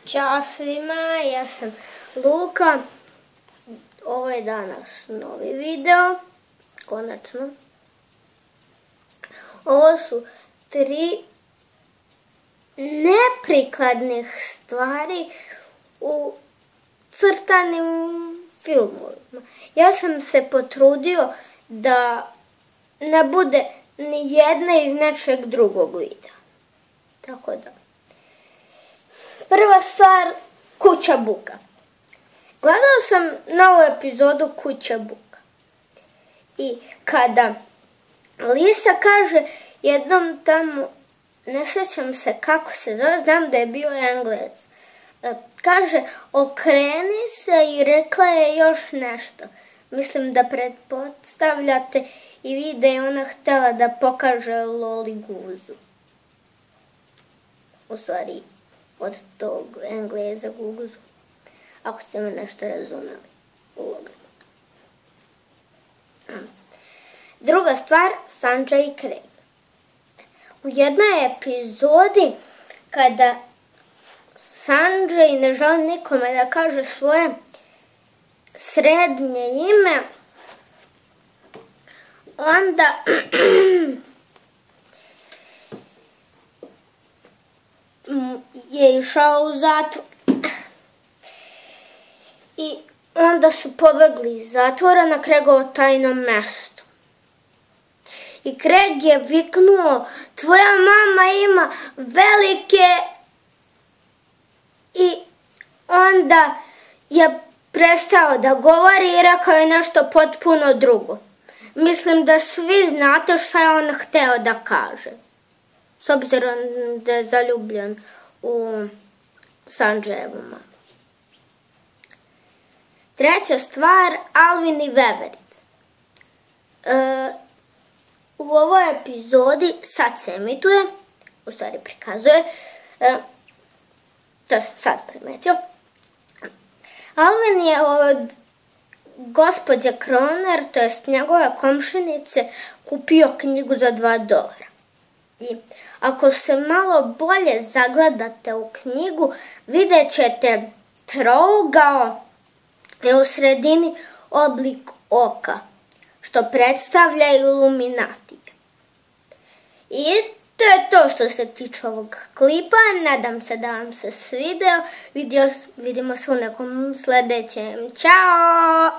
Ćao svima, ja sam Luka. Ovo je danas novi video, konačno. Ovo su 3 neprikladnih stvari u crtanim filmovima. Ja sam se potrudio da ne bude ni jedna iz nečeg drugog videa. Tako da. Prva stvar, kuća buka. Gledao sam novu epizodu Kuća buka. I kada Lisa kaže jednom tamo, ne sjećam se kako se zove, znam da je bio Englez. Kaže, okreni se i rekla je još nešto. Mislim da pretpostavljate i vi da je ona htjela da pokaže Loli guzu. U stvari, od tog Engleza guzu. Ako ste me nešto razumeli. Druga stvar, Sanjay i Craig. U jednoj epizodi, kada Sanjay ne želi nikome da kaže svoje srednje ime, onda je išao u zatvor. I onda su pobegli iz zatvora na Craigovo tajno mesto. I Craig je viknuo, tvoja mama ima velike... I onda je prestao da govori i rekao je nešto potpuno drugo. Mislim da svi znate šta je on hteo da kaže. S obzirom da je zaljubljen u Sanjayevu mamu. Treća stvar, Alvin i Veverica. U ovoj epizodi sad se emituje, u stvari prikazuje, to sam sad primetio. Alvin je od gospođe Kroner, to jest njegove komšinice, kupio knjigu za $2. I ako se malo bolje zagledate u knjigu, vidjet ćete trougao i u sredini oblik oka, što predstavlja Illuminati. I to je to što se tiče ovog klipa. Nadam se da vam se svideo. Vidimo se u nekom sljedećem. Ćao!